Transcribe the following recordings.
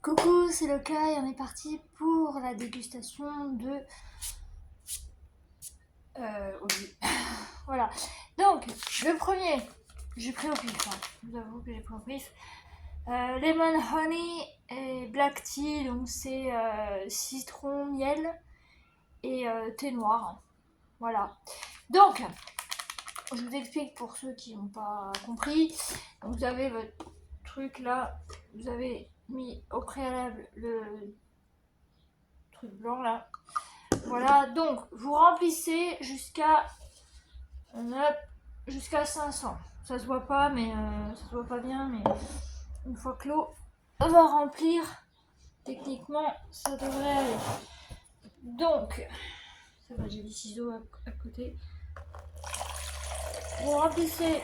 Coucou, c'est Loka et on est parti pour la dégustation de Oli. Voilà. Donc, le premier, j'ai pris au pif. Je vous avoue que j'ai pris au pif. Lemon Honey et Black Tea, donc c'est citron, miel et thé noir. Voilà. Donc, je vous explique pour ceux qui n'ont pas compris. Donc, vous avez votre truc là, vous avez mis au préalable le truc blanc là. Voilà, donc vous remplissez jusqu'à 500. Ça se voit pas, mais ça se voit pas bien, mais une fois que l'eau va remplir, techniquement, ça devrait aller. Donc, ça va, j'ai des ciseaux à côté. Vous remplissez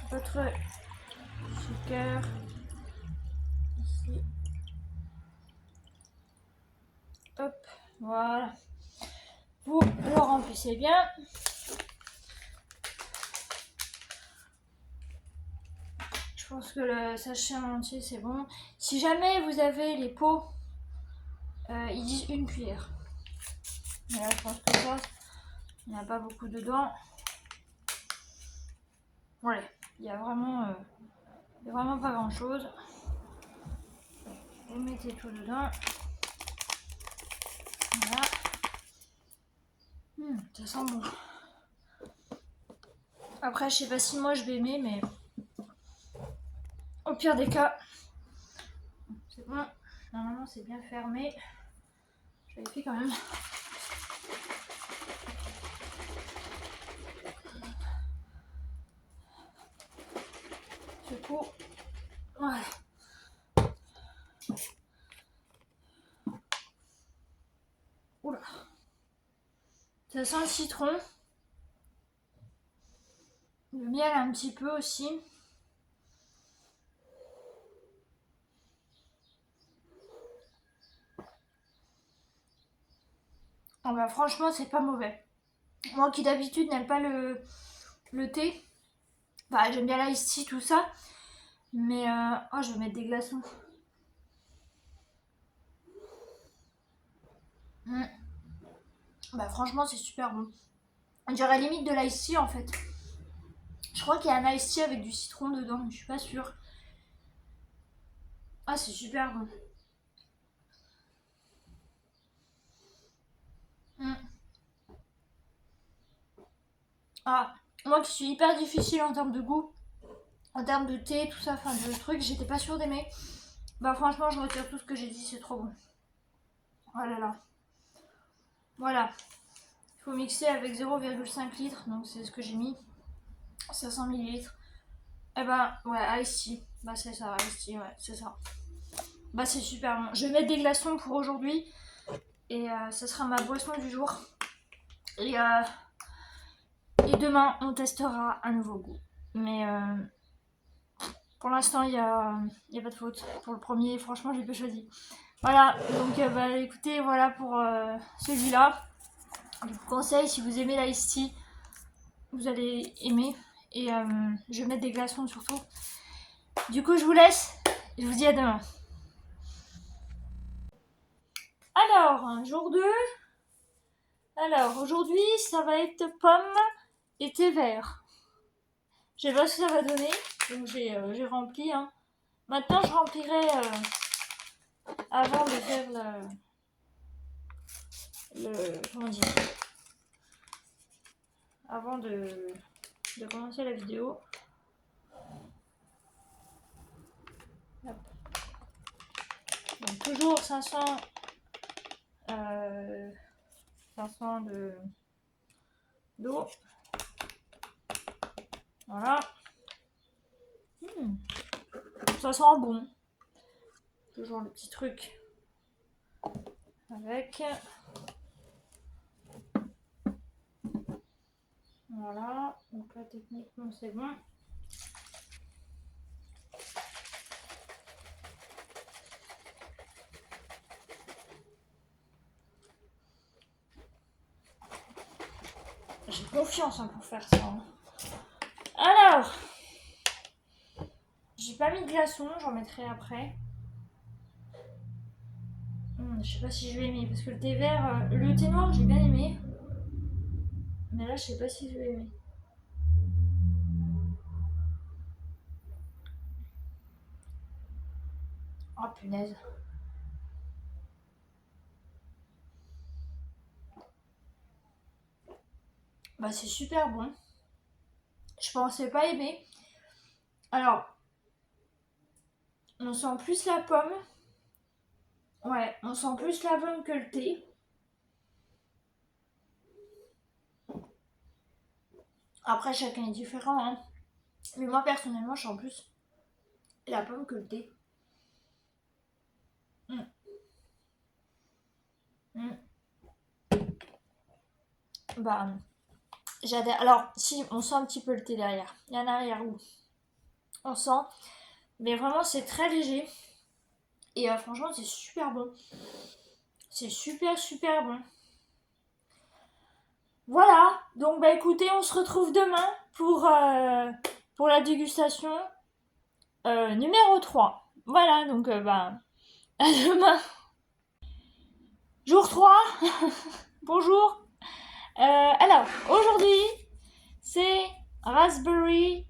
votre sucre ici. Hop, voilà. Vous le remplissez bien. Je pense que le sachet en entier c'est bon. Si jamais vous avez les pots, ils disent une cuillère. Mais là, je pense que ça, il n'y a pas beaucoup dedans. Voilà, il y a vraiment pas grand chose. Vous mettez tout dedans. Voilà. Ça sent bon. Après, je sais pas si moi je vais aimer, mais au pire des cas, c'est bon. Normalement, c'est bien fermé. Je vérifie quand même. Ce pot. Voilà. Oula. Ça sent le citron. Le miel un petit peu aussi. Oh bah franchement, c'est pas mauvais. Moi qui d'habitude n'aime pas le thé, bah j'aime bien l'ice tea, tout ça. Mais oh, je vais mettre des glaçons. Bah franchement, c'est super bon. On dirait limite de l'ice tea en fait. Je crois qu'il y a un ice tea avec du citron dedans, mais je suis pas sûre. Ah, c'est super bon. Ah, moi qui suis hyper difficile en termes de goût, en termes de thé, tout ça, enfin de trucs, j'étais pas sûre d'aimer. Bah franchement, je retire tout ce que j'ai dit, c'est trop bon. Oh là là. Voilà. Il faut mixer avec 0,5 litres, donc c'est ce que j'ai mis. 500 millilitres. Et bah ouais, ice tea. Bah c'est ça, ice tea, ouais, c'est ça. Bah c'est super bon. Je vais mettre des glaçons pour aujourd'hui. Et ça sera ma boisson du jour. Et demain, on testera un nouveau goût. Mais pour l'instant, il n'y a pas de faute. Pour le premier, franchement, j'ai pas choisi. Voilà, donc bah écoutez, voilà pour celui-là. Je vous conseille, si vous aimez l'ice tea, vous allez aimer. Et je vais mettre des glaçons surtout. Du coup, je vous laisse. Je vous dis à demain. Alors, jour 2. Alors, aujourd'hui, ça va être pomme et thé vert. Je sais pas ce que ça va donner. Donc, j'ai rempli. Hein. Maintenant, je remplirai avant de faire comment dire, avant de commencer la vidéo. Hop. Donc, toujours 500 d'eau. Voilà. Ça sent bon. Toujours le petit truc avec. Voilà. Donc là, techniquement, c'est bon. J'ai confiance pour faire ça. Hein. Alors, j'ai pas mis de glaçons, j'en mettrai après. Je sais pas si je vais aimer parce que le thé vert, le thé noir j'ai bien aimé. Mais là je sais pas si je vais aimer. Oh punaise. Bah c'est super bon. Je pensais pas aimer. Alors, on sent plus la pomme. Ouais, on sent plus la pomme que le thé. Après, chacun est différent, hein. Mais moi, personnellement, je sens plus la pomme que le thé. Mm. Mm. Bah, j'adore. Alors, si, on sent un petit peu le thé derrière. Il y a un arrière-goût. On sent. Mais vraiment, c'est très léger. Et franchement, c'est super bon. C'est super, super bon. Voilà. Donc, bah écoutez, on se retrouve demain pour la dégustation numéro 3. Voilà, donc, bah, à demain. Jour 3. Bonjour. Alors, aujourd'hui, c'est raspberry,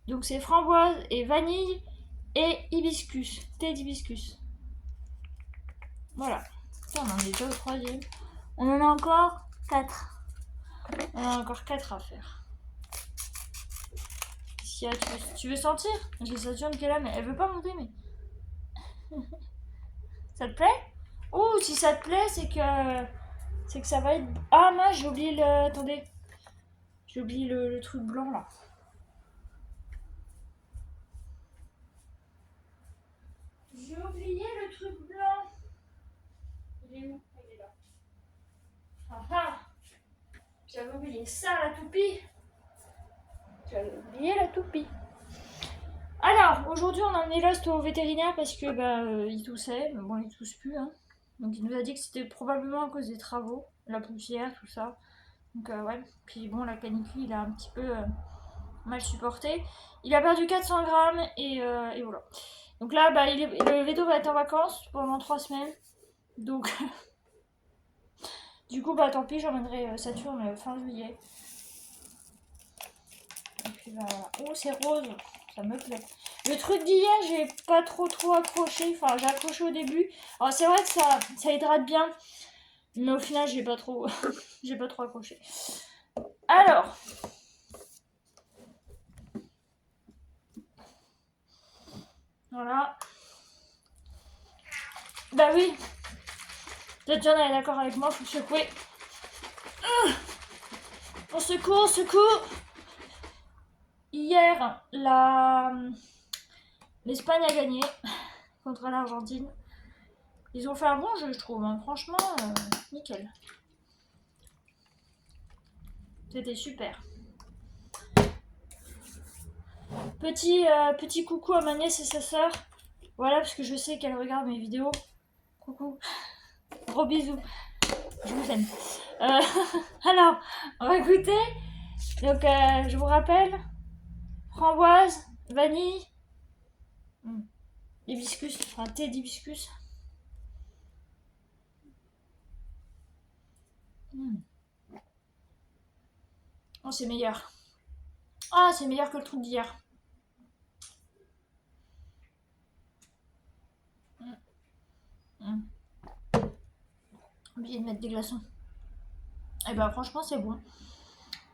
donc c'est framboise et vanille et hibiscus, thé d'hibiscus. Voilà. Ça, on en est déjà au 3e. On en a encore 4. On en a encore 4 à faire. Si tu veux sentir? J'ai Saturne qui est là, mais elle veut pas monter, mais... Ça te plaît? Oh, si ça te plaît, c'est que ça va être... Ah mince, j'ai oublié le... Attendez. J'ai oublié le truc blanc, là. J'ai oublié le truc blanc. Il est où? Il est là. Ah ah! J'avais oublié ça, la toupie. J'avais oublié la toupie. Alors, aujourd'hui, on a emmené Lost au vétérinaire parce que il toussait. Mais bon, il tousse plus, hein. Donc, il nous a dit que c'était probablement à cause des travaux, la poussière, tout ça. Donc, ouais. Puis bon, la canicule, il a un petit peu mal supporté. Il a perdu 400 grammes et voilà. Donc là, le veto va être en vacances pendant 3 semaines. Donc, du coup, tant pis, j'emmènerai Saturne fin juillet. Et puis voilà. Oh, c'est rose, ça me plaît. Le truc d'hier, j'ai pas trop accroché. Enfin, j'ai accroché au début. Alors, c'est vrai que ça hydrate bien. Mais au final, j'ai pas trop, j'ai pas trop accroché. Alors. Voilà. Bah oui. Saturne est d'accord avec moi, faut secouer. On secoue. Hier, l'Espagne a gagné contre l'Argentine. Ils ont fait un bon jeu, je trouve. Hein. Franchement, nickel. C'était super. Petit coucou à ma nièce et sa sœur. Voilà, parce que je sais qu'elle regarde mes vidéos. Coucou. Gros bisous. Je vous aime. Alors, on va goûter. Donc, je vous rappelle. Framboise, vanille, hibiscus, enfin thé d'hibiscus. Oh, c'est meilleur. Ah, c'est meilleur que le truc d'hier. Oublié de mettre des glaçons. Et franchement, c'est bon.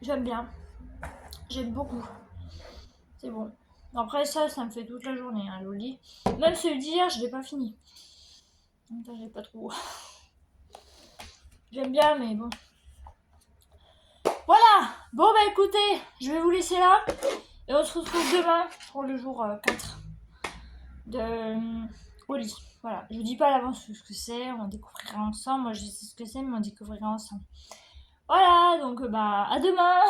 J'aime bien. J'aime beaucoup. C'est bon. Après, ça me fait toute la journée, hein, je lis. Même celui d'hier, je l'ai pas fini. Donc, j'ai pas trop. J'aime bien, mais bon. Voilà. Bon, écoutez, je vais vous laisser là. Et on se retrouve demain pour le jour 4 de au lit. Voilà, je vous dis pas à l'avance ce que c'est, on découvrira ensemble. Moi je sais ce que c'est, mais on découvrira ensemble. Voilà, donc à demain.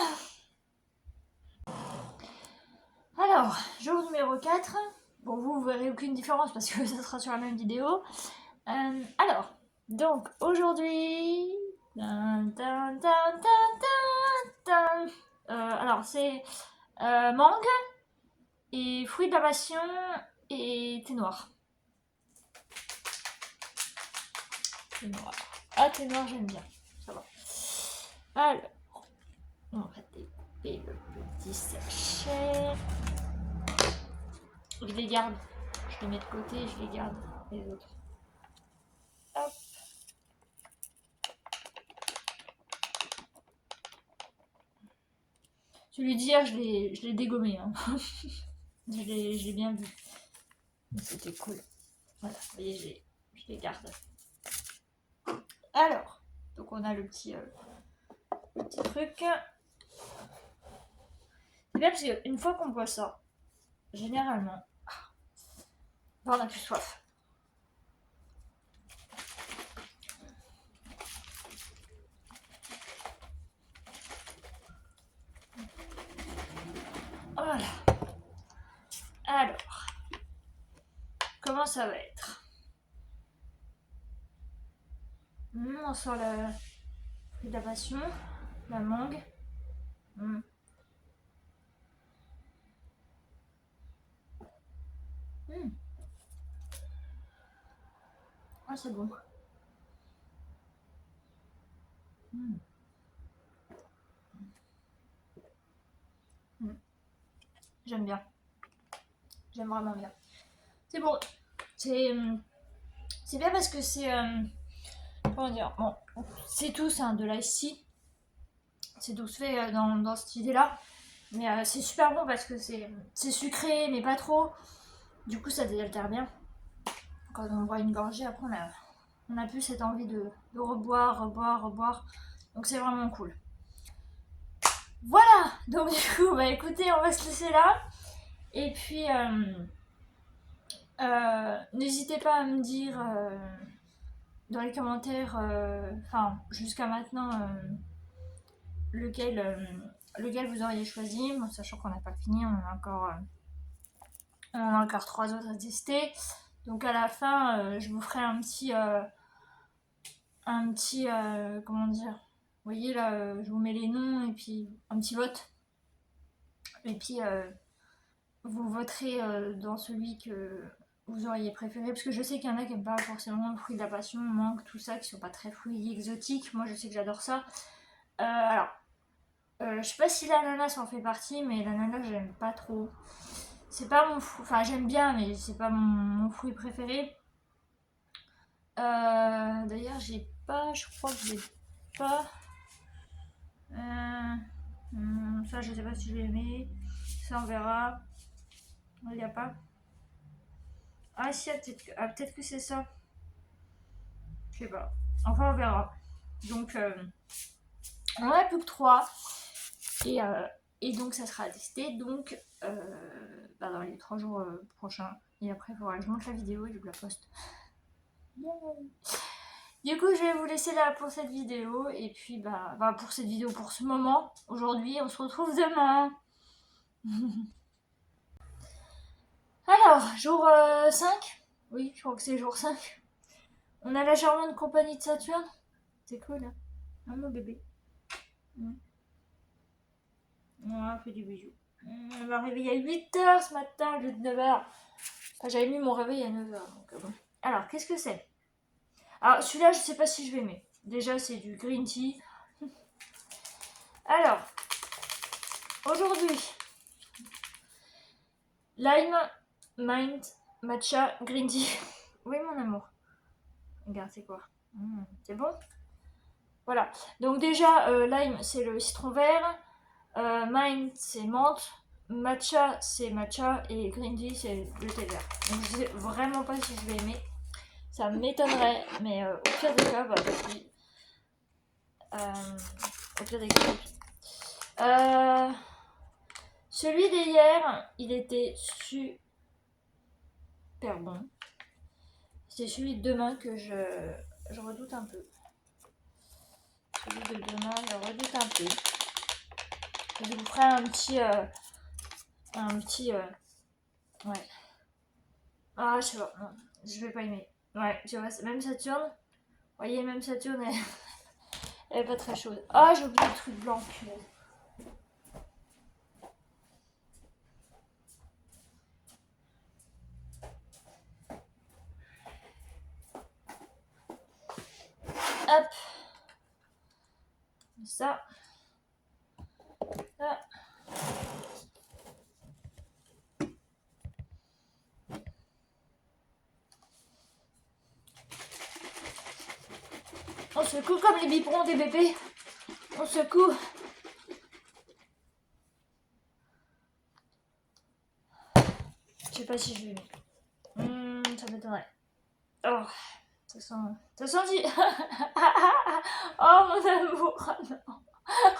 Alors, jour numéro 4. Bon, vous verrez aucune différence parce que ça sera sur la même vidéo. Alors, donc aujourd'hui... alors, c'est mangue et fruits de la passion et thé noir. T'es noir. Ah, t'es noir, j'aime bien. Ça va. Alors, on va découper le petit sachet. Je les garde. Je les mets de côté et je les garde, les autres. Hop. Celui d'hier, je l'ai dégommé. Hein. je l'ai bien vu. Mais c'était cool. Voilà, vous voyez, je les garde. Alors, donc on a le petit truc. C'est bien parce qu'une fois qu'on boit ça, généralement, on n'a plus soif. Voilà. Alors, comment ça va être? On sent le fruit de la passion, la mangue. Ah, c'est bon. J'aime bien. J'aime vraiment bien. C'est bon. C'est bien parce que c'est... comment dire? Bon, c'est tous de l'ice. C'est tous fait dans cette idée-là. Mais c'est super bon parce que c'est sucré, mais pas trop. Du coup, ça désaltère bien. Quand on boit une gorgée, après, on a plus cette envie de reboire. Donc, c'est vraiment cool. Voilà! Donc, du coup, bah écoutez, on va se laisser là. Et puis, n'hésitez pas à me dire dans les commentaires, enfin, jusqu'à maintenant, lequel vous auriez choisi. Bon, sachant qu'on n'a pas fini, on a encore 3 autres à tester. Donc à la fin, je vous ferai un petit comment dire, vous voyez là, je vous mets les noms et puis un petit vote. Et puis vous voterez dans celui que vous auriez préféré, parce que je sais qu'il y en a qui n'aiment pas forcément le fruit de la passion, mangue, tout ça, qui sont pas très fruits exotiques. Moi je sais que j'adore ça. Alors, je sais pas si l'ananas en fait partie, mais l'ananas j'aime pas trop. C'est pas mon fruit, enfin j'aime bien, mais c'est pas mon fruit préféré. D'ailleurs je crois que j'ai pas. Ça je sais pas si je vais aimer. Ça on verra. Il n'y a pas. Ah si, peut-être que c'est ça. Je sais pas. Enfin on verra. Donc on en a plus que 3. Et donc ça sera à tester. Donc dans les 3 jours prochains. Et après il faudra que je monte la vidéo et je la poste. Du coup, je vais vous laisser là pour cette vidéo. Et puis, pour cette vidéo, pour ce moment, aujourd'hui, on se retrouve demain. Alors, jour 5. Oui, je crois que c'est jour 5. On a la charmante compagnie de Saturne. C'est cool, hein. Ah, mon bébé. On fait du bijou. On m'a réveillé à 8h ce matin au lieu de 9h. Enfin, j'avais mis mon réveil à 9h. Donc, bon. Alors, qu'est-ce que c'est? Alors, celui-là, je sais pas si je vais aimer. Déjà, c'est du green tea. Alors, aujourd'hui, lime, mint, matcha, green tea. Oui, mon amour. Regarde, c'est quoi? C'est bon? Voilà. Donc déjà, lime, c'est le citron vert. Mint, c'est menthe. Matcha, c'est matcha. Et green tea, c'est le thé vert. Donc je sais vraiment pas si je vais aimer. Ça m'étonnerait. Mais au pire des cas, puis. Au pire des cas, puis. Celui d'hier, il était super bon. C'est celui de demain que je redoute un peu. Celui de demain, je redoute un peu. Je vous ferai un petit. Ouais. Ah, je sais pas. Non, je vais pas aimer. Ouais, tu vois, même Saturne. Vous voyez, même Saturne, elle est pas très chaude. Ah, j'ai oublié le truc blanc. Punaise. Hop. Ça. Là. On secoue comme les biberons des bébés. On secoue. Je sais pas si je vais mettre. Ça m'étonnerait. Oh, ça sent dit. Oh mon amour. Oh non.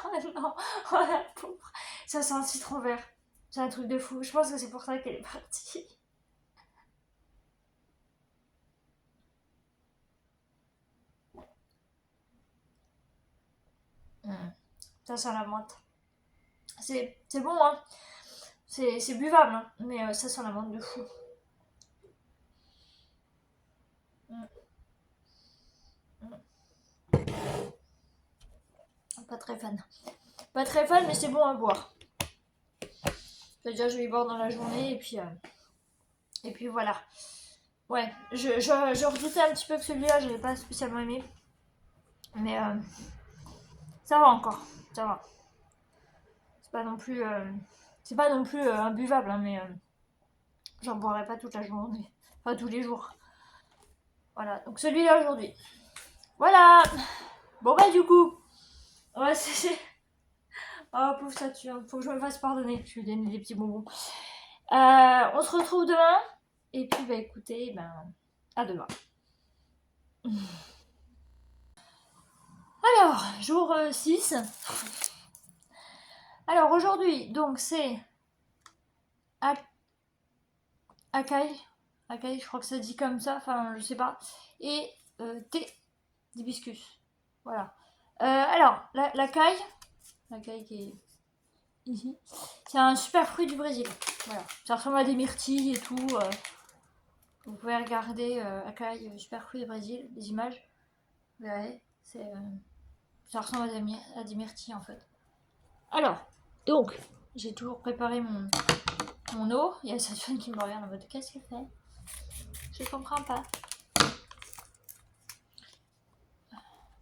Oh non. Oh la pauvre. Ça sent le citron vert. C'est un truc de fou. Je pense que c'est pour ça qu'elle est partie. Ça sent la menthe. C'est bon, hein. C'est buvable, hein. Mais ça sent la menthe de fou. Pas très fan. Pas très fan, mais c'est bon à boire. C'est-à-dire, je vais y boire dans la journée et puis voilà. Ouais, je redoutais un petit peu que celui-là, j'avais pas spécialement aimé. Mais ça va encore, ça va. C'est pas non plus, imbuvable, hein, mais j'en boirai pas toute la journée. Enfin, tous les jours. Voilà, donc celui-là aujourd'hui. Voilà. Bon bah du coup, ouais, c'est... Oh pauvre Saturne, faut que je me fasse pardonner. Je lui ai donné des petits bonbons. On se retrouve demain. Et puis bah écoutez, à demain. Alors, jour 6. Alors aujourd'hui, donc c'est Akai, je crois que ça dit comme ça, enfin je sais pas, et thé d'hibiscus. Voilà. Alors, la caille qui est ici, c'est un super fruit du Brésil. Voilà. Ça ressemble à des myrtilles et tout. Vous pouvez regarder Akai, super fruit du Brésil, des images. Vous verrez, ça ressemble à des myrtilles en fait. Alors, donc, j'ai toujours préparé mon eau. Il y a cette femme qui me regarde en mode qu'est-ce qu'elle fait? Je comprends pas.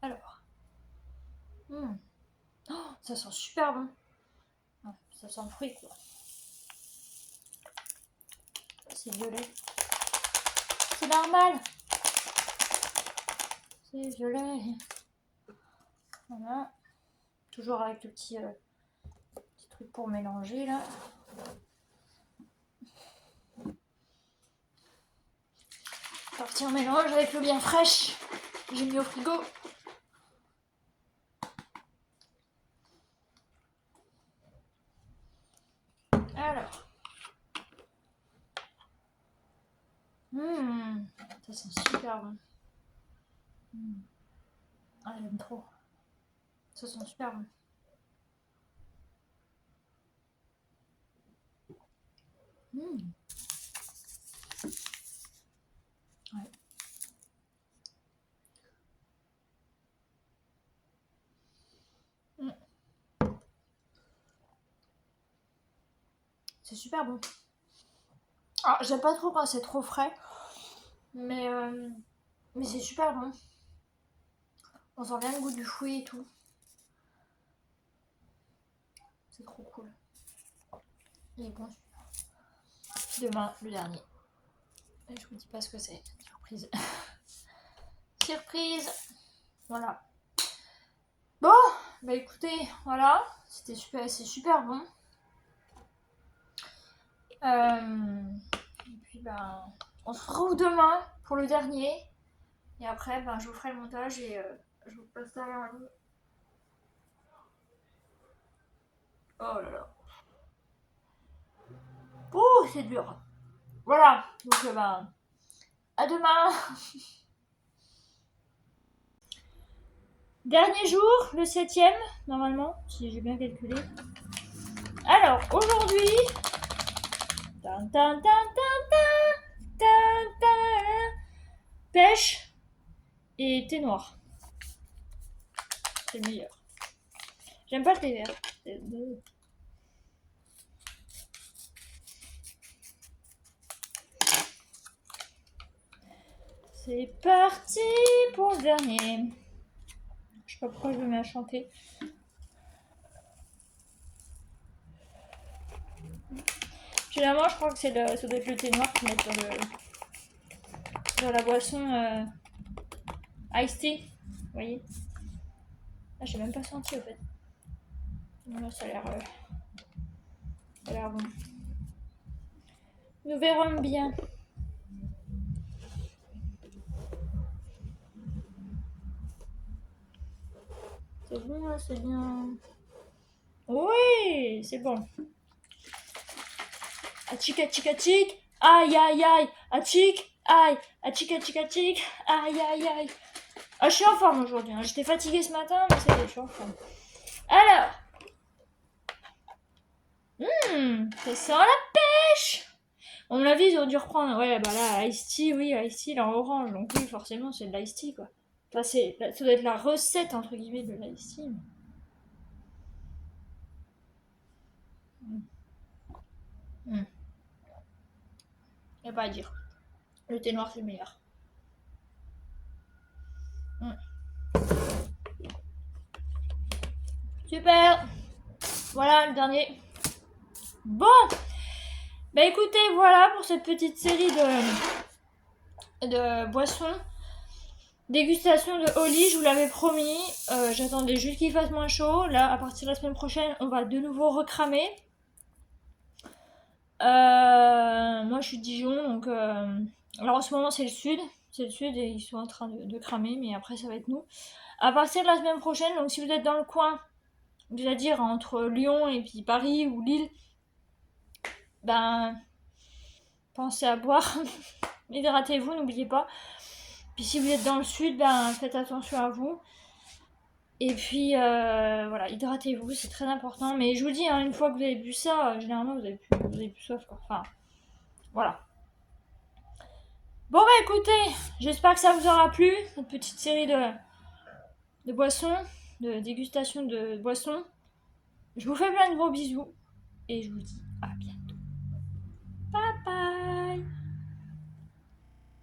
Alors. Oh, ça sent super bon. Ça sent le fruit quoi. C'est violet. C'est normal. C'est violet. Voilà. Toujours avec le petit truc pour mélanger là. Parti en mélange avec l'eau bien fraîche. J'ai mis au frigo. Alors. Ça sent super bon. Ah, j'aime trop. Ça sent super bon. Ouais. C'est super bon. Ah, j'aime pas trop quand c'est trop frais. Mais c'est super bon. On sent bien le goût du fruit et tout. C'est trop cool. Il est bon celui-là. Demain, le dernier. Et je vous dis pas ce que c'est. Surprise. Surprise. Voilà. Bon, bah écoutez, voilà. C'est super bon. Et puis on se retrouve demain pour le dernier. Et après, je vous ferai le montage et je vous posterai en ligne. Oh là là. Oh, c'est dur. Voilà. Donc, à demain. Dernier jour, le 7e, normalement, si j'ai bien calculé. Alors, aujourd'hui... Pêche et thé noir. C'est meilleur. J'aime pas le thé vert. C'est parti pour le dernier. Je sais pas pourquoi je me mets à chanter. Généralement, je crois que ça doit être le thé noir qu'ils mettent dans la boisson iced tea. Vous voyez? Ah, j'ai même pas senti au fait. Là, ça a l'air bon. Nous verrons bien. C'est bon là, c'est bien. Oui, c'est bon. Achik, achik, achik. Aïe, aïe, aïe. Achik, aïe. Achik, achik, achik. Aïe, aïe, aïe. Ah, je suis en forme aujourd'hui. Hein. J'étais fatiguée ce matin, mais c'est bon, je suis en forme. Alors. Ça sent la pêche. À mon avis, ils ont dû reprendre. Ouais, bah là, Ice Tea, oui, Ice Tea, il est en orange. Donc oui, forcément, c'est de l'Ice Tea, quoi. Enfin, ça doit être la recette, entre guillemets, de l'Ice Tea. Y a pas à dire. Le thé noir, c'est le meilleur. Super. Voilà, le dernier. Bon. Bah écoutez, voilà pour cette petite série de boissons. Dégustation de Oli, je vous l'avais promis. J'attendais juste qu'il fasse moins chaud. Là, à partir de la semaine prochaine, on va de nouveau recramer. Moi, je suis de Dijon, donc... alors en ce moment, c'est le sud. C'est le sud et ils sont en train de cramer, mais après, ça va être nous. À partir de la semaine prochaine, donc si vous êtes dans le coin, c'est-à-dire entre Lyon et puis Paris ou Lille, ben... pensez à boire. Hydratez-vous, n'oubliez pas. Puis si vous êtes dans le sud, ben faites attention à vous. Et puis voilà, hydratez-vous, c'est très important. Mais je vous dis, hein, une fois que vous avez bu ça, généralement vous avez plus soif, quoi. Enfin, voilà. Bon bah écoutez, j'espère que ça vous aura plu, cette petite série de boissons, de dégustation de boissons. Je vous fais plein de gros bisous et je vous dis à bientôt.